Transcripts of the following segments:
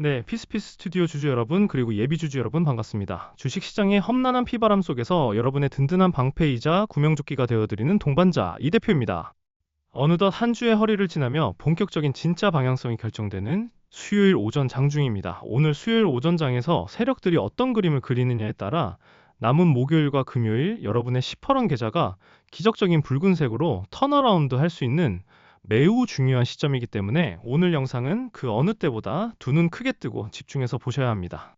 네, 피스피스 스튜디오 주주 여러분, 그리고 예비 주주 여러분 반갑습니다. 주식시장의 험난한 피바람 속에서 여러분의 든든한 방패이자 구명조끼가 되어드리는 동반자 이 대표입니다. 어느덧 한 주의 허리를 지나며 본격적인 진짜 방향성이 결정되는 수요일 오전 장중입니다. 오늘 수요일 오전장에서 세력들이 어떤 그림을 그리느냐에 따라 남은 목요일과 금요일 여러분의 시퍼런 계좌가 기적적인 붉은색으로 턴어라운드 할 수 있는 매우 중요한 시점이기 때문에 오늘 영상은 그 어느 때보다 두 눈 크게 뜨고 집중해서 보셔야 합니다.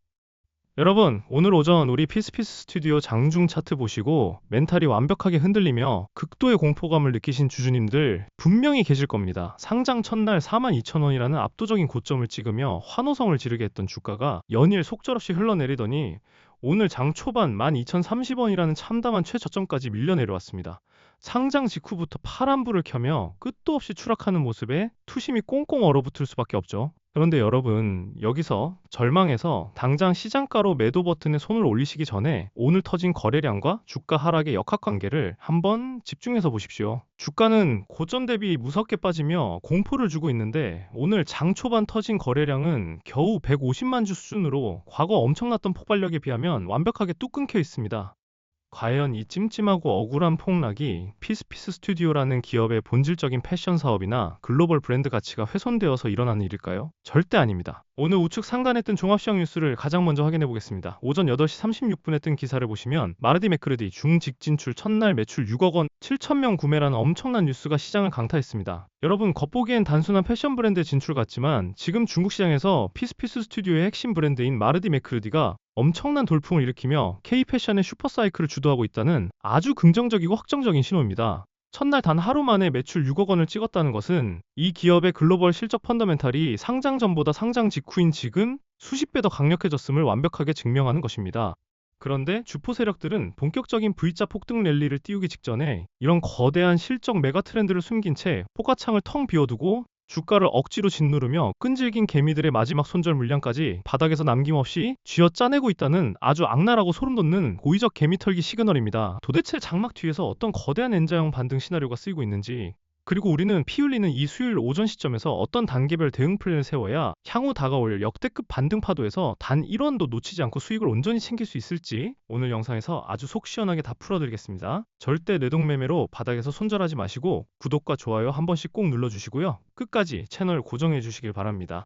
여러분, 오늘 오전 우리 피스피스 스튜디오 장중 차트 보시고 멘탈이 완벽하게 흔들리며 극도의 공포감을 느끼신 주주님들 분명히 계실 겁니다. 상장 첫날 42,000원이라는 압도적인 고점을 찍으며 환호성을 지르게 했던 주가가 연일 속절없이 흘러내리더니 오늘 장 초반 12,030원이라는 참담한 최저점까지 밀려 내려왔습니다. 상장 직후부터 파란불을 켜며 끝도 없이 추락하는 모습에 투심이 꽁꽁 얼어붙을 수밖에 없죠. 그런데 여러분, 여기서 절망해서 당장 시장가로 매도 버튼에 손을 올리시기 전에 오늘 터진 거래량과 주가 하락의 역학관계를 한번 집중해서 보십시오. 주가는 고점 대비 무섭게 빠지며 공포를 주고 있는데 오늘 장 초반 터진 거래량은 겨우 150만 주 수준으로 과거 엄청났던 폭발력에 비하면 완벽하게 뚝 끊겨 있습니다. 과연 이 찜찜하고 억울한 폭락이 피스피스 스튜디오라는 기업의 본질적인 패션 사업이나 글로벌 브랜드 가치가 훼손되어서 일어나는 일일까요? 절대 아닙니다. 오늘 우측 상단에 뜬 종합시황 뉴스를 가장 먼저 확인해 보겠습니다. 오전 8시 36분에 뜬 기사를 보시면 마르디 맥크르디 중직진출 첫날 매출 6억 원, 7,000명 구매라는 엄청난 뉴스가 시장을 강타했습니다. 여러분, 겉보기엔 단순한 패션 브랜드 진출 같지만 지금 중국 시장에서 피스피스 스튜디오의 핵심 브랜드인 마르디 맥크르디가 엄청난 돌풍을 일으키며 K-패션의 슈퍼사이클을 주도하고 있다는 아주 긍정적이고 확정적인 신호입니다. 첫날 단 하루 만에 매출 6억 원을 찍었다는 것은 이 기업의 글로벌 실적 펀더멘탈이 상장 전보다 상장 직후인 지금 수십 배 더 강력해졌음을 완벽하게 증명하는 것입니다. 그런데 주포 세력들은 본격적인 V자 폭등 랠리를 띄우기 직전에 이런 거대한 실적 메가 트렌드를 숨긴 채 포가창을 텅 비워두고 주가를 억지로 짓누르며 끈질긴 개미들의 마지막 손절 물량까지 바닥에서 남김없이 쥐어 짜내고 있다는 아주 악랄하고 소름돋는 고의적 개미 털기 시그널입니다. 도대체 장막 뒤에서 어떤 거대한 N자형 반등 시나리오가 쓰이고 있는지, 그리고 우리는 피 흘리는 이 수요일 오전 시점에서 어떤 단계별 대응 플랜을 세워야 향후 다가올 역대급 반등 파도에서 단 1원도 놓치지 않고 수익을 온전히 챙길 수 있을지 오늘 영상에서 아주 속 시원하게 다 풀어드리겠습니다. 절대 뇌동매매로 바닥에서 손절하지 마시고 구독과 좋아요 한 번씩 꼭 눌러주시고요. 끝까지 채널 고정해 주시길 바랍니다.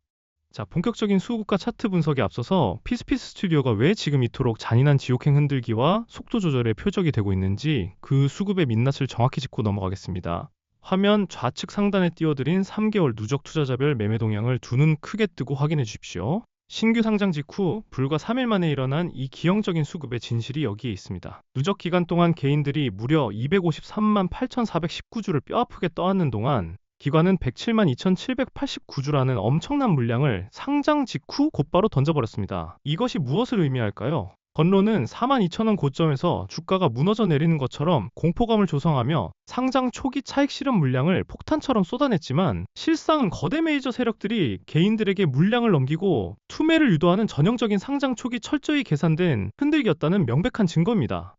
자, 본격적인 수급과 차트 분석에 앞서서 피스피스 스튜디오가 왜 지금 이토록 잔인한 지옥행 흔들기와 속도 조절의 표적이 되고 있는지 그 수급의 민낯을 정확히 짚고 넘어가겠습니다. 화면 좌측 상단에 띄워드린 3개월 누적 투자자별 매매 동향을 두 눈 크게 뜨고 확인해 주십시오. 신규 상장 직후 불과 3일 만에 일어난 이 기형적인 수급의 진실이 여기에 있습니다. 누적 기간 동안 개인들이 무려 253만 8,419주를 뼈아프게 떠안는 동안 기관은 107만 2,789주라는 엄청난 물량을 상장 직후 곧바로 던져버렸습니다. 이것이 무엇을 의미할까요? 건로는 42,000원 고점에서 주가가 무너져 내리는 것처럼 공포감을 조성하며 상장 초기 차익 실현 물량을 폭탄처럼 쏟아냈지만 실상은 거대 메이저 세력들이 개인들에게 물량을 넘기고 투매를 유도하는 전형적인 상장 초기 철저히 계산된 흔들기였다는 명백한 증거입니다.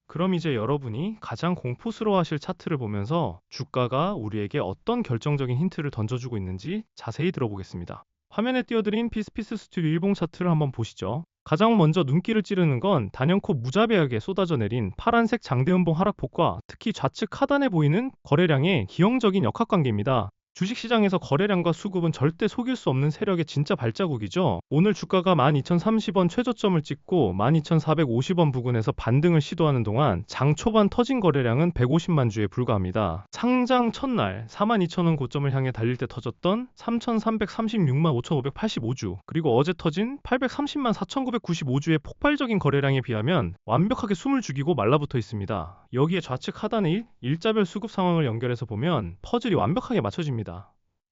그럼 이제 여러분이 가장 공포스러워하실 차트를 보면서 주가가 우리에게 어떤 결정적인 힌트를 던져주고 있는지 자세히 들어보겠습니다. 화면에 띄워드린 피스피스 스튜디오 일봉 차트를 한번 보시죠. 가장 먼저 눈길을 찌르는 건 단연코 무자비하게 쏟아져 내린 파란색 장대음봉 하락폭과 특히 좌측 하단에 보이는 거래량의 기형적인 역학관계입니다. 주식시장에서 거래량과 수급은 절대 속일 수 없는 세력의 진짜 발자국이죠. 오늘 주가가 12,030원 최저점을 찍고 12,450원 부근에서 반등을 시도하는 동안 장 초반 터진 거래량은 150만 주에 불과합니다. 상장 첫날 42,000원 고점을 향해 달릴 때 터졌던 3,336만 5,585주, 그리고 어제 터진 830만 4,995주의 폭발적인 거래량에 비하면 완벽하게 숨을 죽이고 말라붙어 있습니다. 여기에 좌측 하단의 일자별 수급 상황을 연결해서 보면 퍼즐이 완벽하게 맞춰집니다.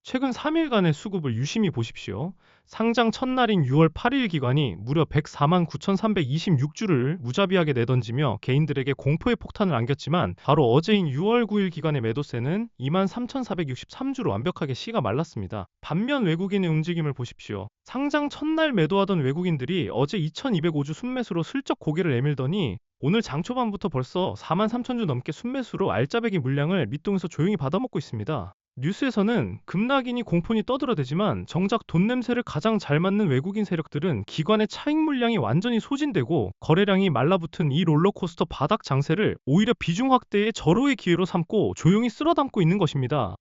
최근 3일간의 수급을 유심히 보십시오. 상장 첫날인 6월 8일 기관이 무려 104만 9,326주를 무자비하게 내던지며 개인들에게 공포의 폭탄을 안겼지만 바로 어제인 6월 9일 기관의 매도세는 2만 3,463주로 완벽하게 씨가 말랐습니다. 반면 외국인의 움직임을 보십시오. 상장 첫날 매도하던 외국인들이 어제 2,205주 순매수로 슬쩍 고개를 내밀더니 오늘 장 초반부터 벌써 4만 3천주 넘게 순매수로 알짜배기 물량을 밑동에서 조용히 받아먹고 있습니다. 뉴스에서는 급락이니 공폰이 떠들어대지만 정작 돈 냄새를 가장 잘 맡는 외국인 세력들은 기관의 차익 물량이 완전히 소진되고 거래량이 말라붙은 이 롤러코스터 바닥 장세를 오히려 비중 확대의 절호의 기회로 삼고 조용히 쓸어담고 있는 것입니다.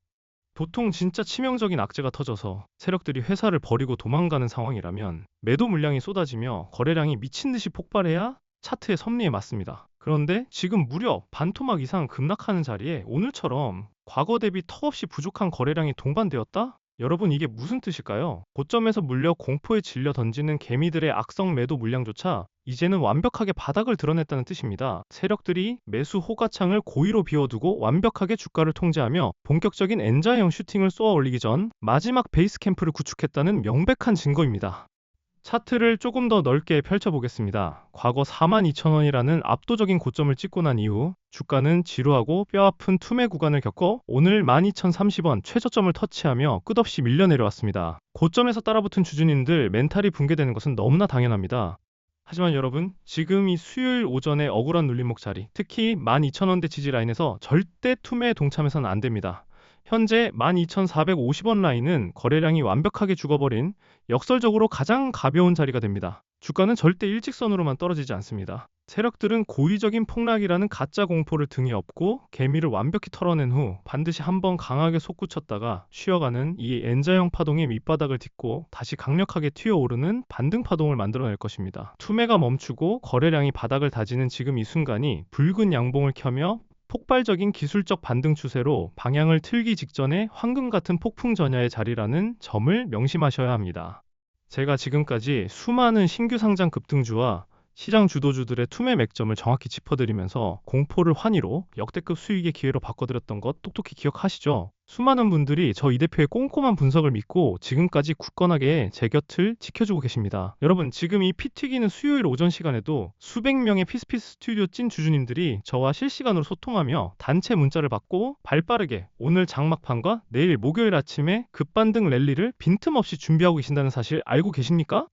보통 진짜 치명적인 악재가 터져서 세력들이 회사를 버리고 도망가는 상황이라면 매도 물량이 쏟아지며 거래량이 미친 듯이 폭발해야 차트의 섭리에 맞습니다. 그런데 지금 무려 반토막 이상 급락하는 자리에 오늘처럼 과거 대비 턱없이 부족한 거래량이 동반되었다? 여러분 이게 무슨 뜻일까요? 고점에서 물려 공포에 질려 던지는 개미들의 악성 매도 물량조차 이제는 완벽하게 바닥을 드러냈다는 뜻입니다. 세력들이 매수 호가창을 고의로 비워두고 완벽하게 주가를 통제하며 본격적인 N자형 슈팅을 쏘아 올리기 전 마지막 베이스 캠프를 구축했다는 명백한 증거입니다. 차트를 조금 더 넓게 펼쳐보겠습니다. 과거 42,000원이라는 압도적인 고점을 찍고 난 이후 주가는 지루하고 뼈아픈 투매 구간을 겪어 오늘 12,030원 최저점을 터치하며 끝없이 밀려 내려왔습니다. 고점에서 따라붙은 주주님들 멘탈이 붕괴되는 것은 너무나 당연합니다. 하지만 여러분, 지금 이 수요일 오전에 억울한 눌림목 자리, 특히 12,000원대 지지 라인에서 절대 투매에 동참해서는 안 됩니다. 현재 12,450원 라인은 거래량이 완벽하게 죽어버린 역설적으로 가장 가벼운 자리가 됩니다. 주가는 절대 일직선으로만 떨어지지 않습니다. 세력들은 고의적인 폭락이라는 가짜 공포를 등에 업고 개미를 완벽히 털어낸 후 반드시 한번 강하게 솟구쳤다가 쉬어가는 이 N자형 파동의 밑바닥을 딛고 다시 강력하게 튀어오르는 반등 파동을 만들어낼 것입니다. 투매가 멈추고 거래량이 바닥을 다지는 지금 이 순간이 붉은 양봉을 켜며 폭발적인 기술적 반등 추세로 방향을 틀기 직전에 황금 같은 폭풍 전야의 자리라는 점을 명심하셔야 합니다. 제가 지금까지 수많은 신규 상장 급등주와 시장 주도주들의 투매 맥점을 정확히 짚어드리면서 공포를 환희로 역대급 수익의 기회로 바꿔드렸던 것 똑똑히 기억하시죠? 수많은 분들이 저 이 대표의 꼼꼼한 분석을 믿고 지금까지 굳건하게 제 곁을 지켜주고 계십니다. 여러분, 지금 이 피 튀기는 수요일 오전 시간에도 수백 명의 피스피스 스튜디오 찐 주주님들이 저와 실시간으로 소통하며 단체 문자를 받고 발빠르게 오늘 장막판과 내일 목요일 아침에 급반등 랠리를 빈틈없이 준비하고 계신다는 사실 알고 계십니까?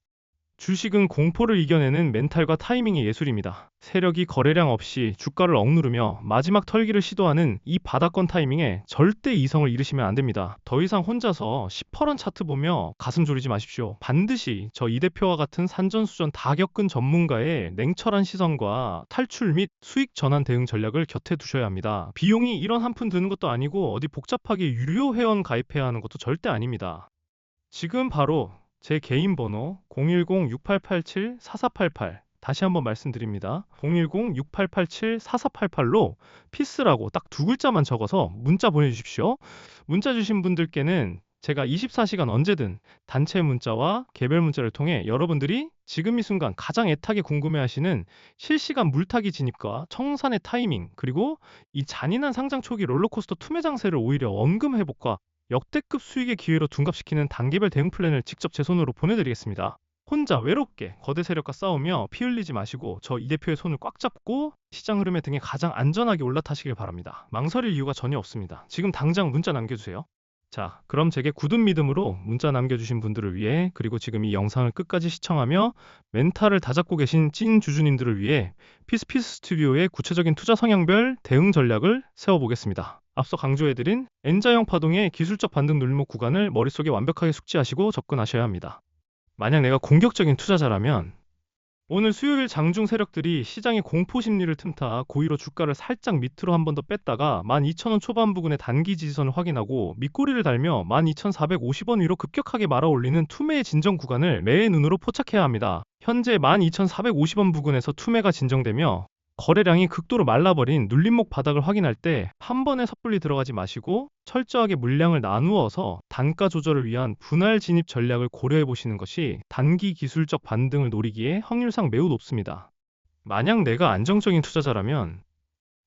주식은 공포를 이겨내는 멘탈과 타이밍의 예술입니다. 세력이 거래량 없이 주가를 억누르며 마지막 털기를 시도하는 이 바닥권 타이밍에 절대 이성을 잃으시면 안 됩니다. 더 이상 혼자서 시퍼런 차트 보며 가슴 졸이지 마십시오. 반드시 저 이 대표와 같은 산전수전 다 겪은 전문가의 냉철한 시선과 탈출 및 수익 전환 대응 전략을 곁에 두셔야 합니다. 비용이 1원 한 푼 드는 것도 아니고 어디 복잡하게 유료 회원 가입해야 하는 것도 절대 아닙니다. 지금 바로 제 개인 번호 010-6887-4488 다시 한번 말씀드립니다. 010-6887-4488로 피스라고 딱 두 글자만 적어서 문자 보내주십시오. 문자 주신 분들께는 제가 24시간 언제든 단체 문자와 개별 문자를 통해 여러분들이 지금 이 순간 가장 애타게 궁금해하시는 실시간 물타기 진입과 청산의 타이밍, 그리고 이 잔인한 상장 초기 롤러코스터 투매 장세를 오히려 원금 회복과 역대급 수익의 기회로 둔갑시키는 단계별 대응 플랜을 직접 제 손으로 보내드리겠습니다. 혼자 외롭게 거대 세력과 싸우며 피 흘리지 마시고 저 이 대표의 손을 꽉 잡고 시장 흐름의 등에 가장 안전하게 올라타시길 바랍니다. 망설일 이유가 전혀 없습니다. 지금 당장 문자 남겨주세요. 자, 그럼 제게 굳은 믿음으로 문자 남겨주신 분들을 위해, 그리고 지금 이 영상을 끝까지 시청하며 멘탈을 다잡고 계신 찐 주주님들을 위해 피스피스 스튜디오의 구체적인 투자 성향별 대응 전략을 세워보겠습니다. 앞서 강조해드린 N자형 파동의 기술적 반등 눌목 구간을 머릿속에 완벽하게 숙지하시고 접근하셔야 합니다. 만약 내가 공격적인 투자자라면 오늘 수요일 장중 세력들이 시장의 공포 심리를 틈타 고의로 주가를 살짝 밑으로 한 번 더 뺐다가 12,000원 초반 부근의 단기 지지선을 확인하고 밑꼬리를 달며 12,450원 위로 급격하게 말아올리는 투매의 진정 구간을 매의 눈으로 포착해야 합니다. 현재 12,450원 부근에서 투매가 진정되며 거래량이 극도로 말라버린 눌림목 바닥을 확인할 때 한 번에 섣불리 들어가지 마시고 철저하게 물량을 나누어서 단가 조절을 위한 분할 진입 전략을 고려해 보시는 것이 단기 기술적 반등을 노리기에 확률상 매우 높습니다. 만약 내가 안정적인 투자자라면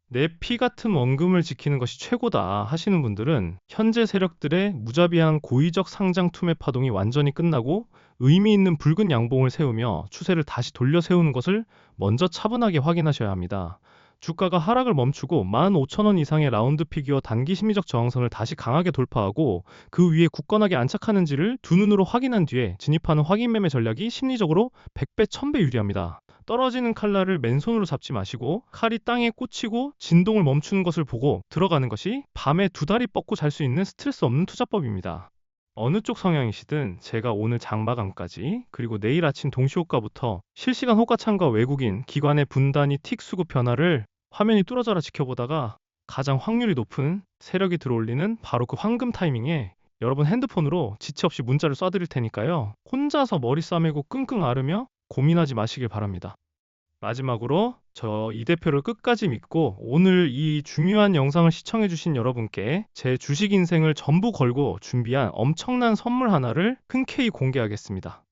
내 피 같은 원금을 지키는 것이 최고다 하시는 분들은 현재 세력들의 무자비한 고의적 상장 투매 파동이 완전히 끝나고 의미 있는 붉은 양봉을 세우며 추세를 다시 돌려 세우는 것을 먼저 차분하게 확인하셔야 합니다. 주가가 하락을 멈추고 15,000원 이상의 라운드 피기와 단기 심리적 저항선을 다시 강하게 돌파하고 그 위에 굳건하게 안착하는지를 두 눈으로 확인한 뒤에 진입하는 확인 매매 전략이 심리적으로 100배, 1000배 유리합니다. 떨어지는 칼날을 맨손으로 잡지 마시고 칼이 땅에 꽂히고 진동을 멈추는 것을 보고 들어가는 것이 밤에 두 다리 뻗고 잘 수 있는 스트레스 없는 투자법입니다. 어느 쪽 성향이시든 제가 오늘 장마감까지 그리고 내일 아침 동시호가부터 실시간 호가창과 외국인 기관의 분단위 틱 수급 변화를 화면이 뚫어져라 지켜보다가 가장 확률이 높은 세력이 들어올리는 바로 그 황금 타이밍에 여러분 핸드폰으로 지체 없이 문자를 쏴드릴 테니까요. 혼자서 머리 싸매고 끙끙 앓으며 고민하지 마시길 바랍니다. 마지막으로 저 이 대표를 끝까지 믿고 오늘 이 중요한 영상을 시청해주신 여러분께 제 주식 인생을 전부 걸고 준비한 엄청난 선물 하나를 흔쾌히 공개하겠습니다.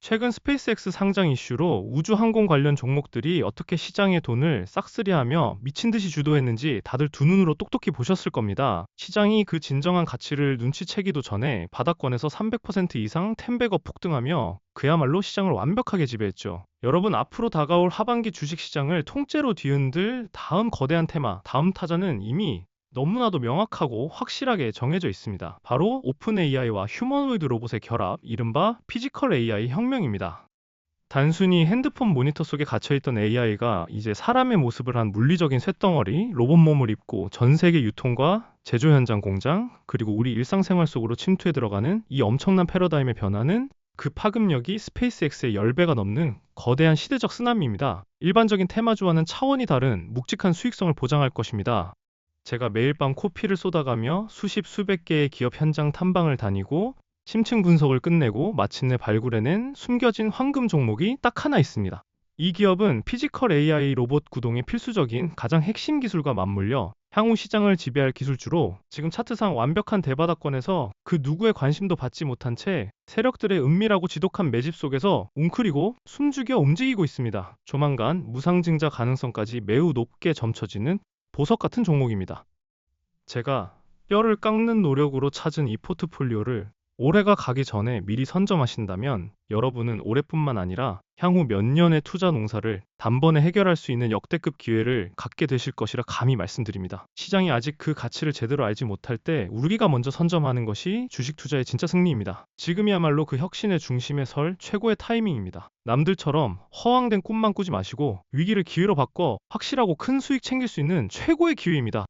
최근 스페이스X 상장 이슈로 우주항공 관련 종목들이 어떻게 시장의 돈을 싹쓸이하며 미친 듯이 주도했는지 다들 두 눈으로 똑똑히 보셨을 겁니다. 시장이 그 진정한 가치를 눈치채기도 전에 바닥권에서 300% 이상 텐백업 폭등하며 그야말로 시장을 완벽하게 지배했죠. 여러분, 앞으로 다가올 하반기 주식시장을 통째로 뒤흔들 다음 거대한 테마, 다음 타자는 이미 너무나도 명확하고 확실하게 정해져 있습니다. 바로 오픈 AI와 휴머노이드 로봇의 결합, 이른바 피지컬 AI 혁명입니다. 단순히 핸드폰 모니터 속에 갇혀있던 AI가 이제 사람의 모습을 한 물리적인 쇳덩어리, 로봇 몸을 입고 전 세계 유통과 제조 현장 공장, 그리고 우리 일상생활 속으로 침투해 들어가는 이 엄청난 패러다임의 변화는 그 파급력이 스페이스X의 10배가 넘는 거대한 시대적 쓰나미입니다. 일반적인 테마주와는 차원이 다른 묵직한 수익성을 보장할 것입니다. 제가 매일 밤 코피를 쏟아가며 수십 수백 개의 기업 현장 탐방을 다니고 심층 분석을 끝내고 마침내 발굴해낸 숨겨진 황금 종목이 딱 하나 있습니다. 이 기업은 피지컬 AI 로봇 구동의 필수적인 가장 핵심 기술과 맞물려 향후 시장을 지배할 기술주로 지금 차트상 완벽한 대바닥권에서 그 누구의 관심도 받지 못한 채 세력들의 은밀하고 지독한 매집 속에서 웅크리고 숨죽여 움직이고 있습니다. 조만간 무상증자 가능성까지 매우 높게 점쳐지는 보석 같은 종목입니다. 제가 뼈를 깎는 노력으로 찾은 이 포트폴리오를 올해가 가기 전에 미리 선점하신다면 여러분은 올해뿐만 아니라 향후 몇 년의 투자 농사를 단번에 해결할 수 있는 역대급 기회를 갖게 되실 것이라 감히 말씀드립니다. 시장이 아직 그 가치를 제대로 알지 못할 때 우리가 먼저 선점하는 것이 주식 투자의 진짜 승리입니다. 지금이야말로 그 혁신의 중심에 설 최고의 타이밍입니다. 남들처럼 허황된 꿈만 꾸지 마시고 위기를 기회로 바꿔 확실하고 큰 수익 챙길 수 있는 최고의 기회입니다.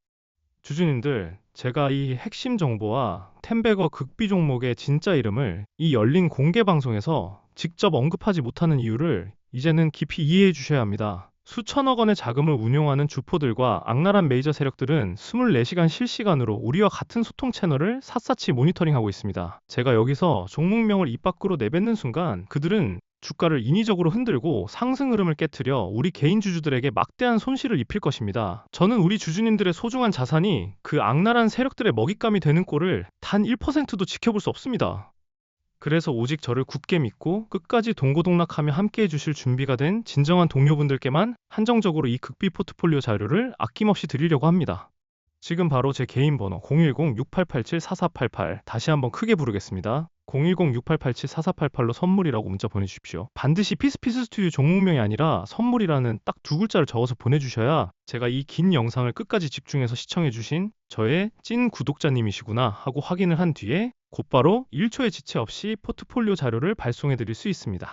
주주님들, 제가 이 핵심 정보와 텐베거 극비 종목의 진짜 이름을 이 열린 공개 방송에서 직접 언급하지 못하는 이유를 이제는 깊이 이해해 주셔야 합니다. 수천억 원의 자금을 운용하는 주포들과 악랄한 메이저 세력들은 24시간 실시간으로 우리와 같은 소통 채널을 샅샅이 모니터링하고 있습니다. 제가 여기서 종목명을 입 밖으로 내뱉는 순간 그들은 주가를 인위적으로 흔들고 상승 흐름을 깨트려 우리 개인 주주들에게 막대한 손실을 입힐 것입니다. 저는 우리 주주님들의 소중한 자산이 그 악랄한 세력들의 먹잇감이 되는 꼴을 단 1%도 지켜볼 수 없습니다. 그래서 오직 저를 굳게 믿고 끝까지 동고동락하며 함께해 주실 준비가 된 진정한 동료분들께만 한정적으로 이 극비 포트폴리오 자료를 아낌없이 드리려고 합니다. 지금 바로 제 개인 번호 010-6887-4488 다시 한번 크게 부르겠습니다. 010-6887-4488로 선물이라고 문자 보내주십시오. 반드시 피스피스 스튜디오 종목명이 아니라 선물이라는 딱 두 글자를 적어서 보내주셔야 제가 이 긴 영상을 끝까지 집중해서 시청해주신 저의 찐 구독자님이시구나 하고 확인을 한 뒤에 곧바로 1초의 지체 없이 포트폴리오 자료를 발송해드릴 수 있습니다.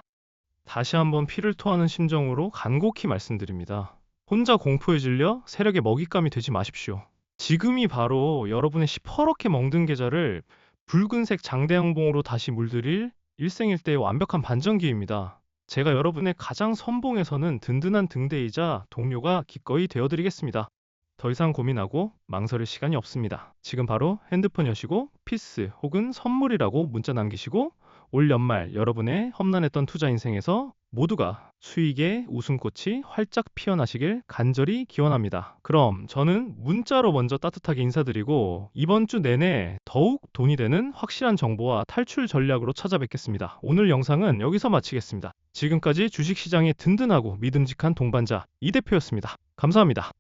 다시 한번 피를 토하는 심정으로 간곡히 말씀드립니다. 혼자 공포에 질려 세력의 먹잇감이 되지 마십시오. 지금이 바로 여러분의 시퍼렇게 멍든 계좌를 붉은색 장대양봉으로 다시 물들일 일생일대의 완벽한 반전 기회입니다. 제가 여러분의 가장 선봉에서는 든든한 등대이자 동료가 기꺼이 되어드리겠습니다. 더 이상 고민하고 망설일 시간이 없습니다. 지금 바로 핸드폰 여시고 피스 혹은 선물이라고 문자 남기시고 올 연말 여러분의 험난했던 투자 인생에서 모두가 수익의 웃음꽃이 활짝 피어나시길 간절히 기원합니다. 그럼 저는 문자로 먼저 따뜻하게 인사드리고 이번 주 내내 더욱 돈이 되는 확실한 정보와 탈출 전략으로 찾아뵙겠습니다. 오늘 영상은 여기서 마치겠습니다. 지금까지 주식시장의 든든하고 믿음직한 동반자 이 대표였습니다. 감사합니다.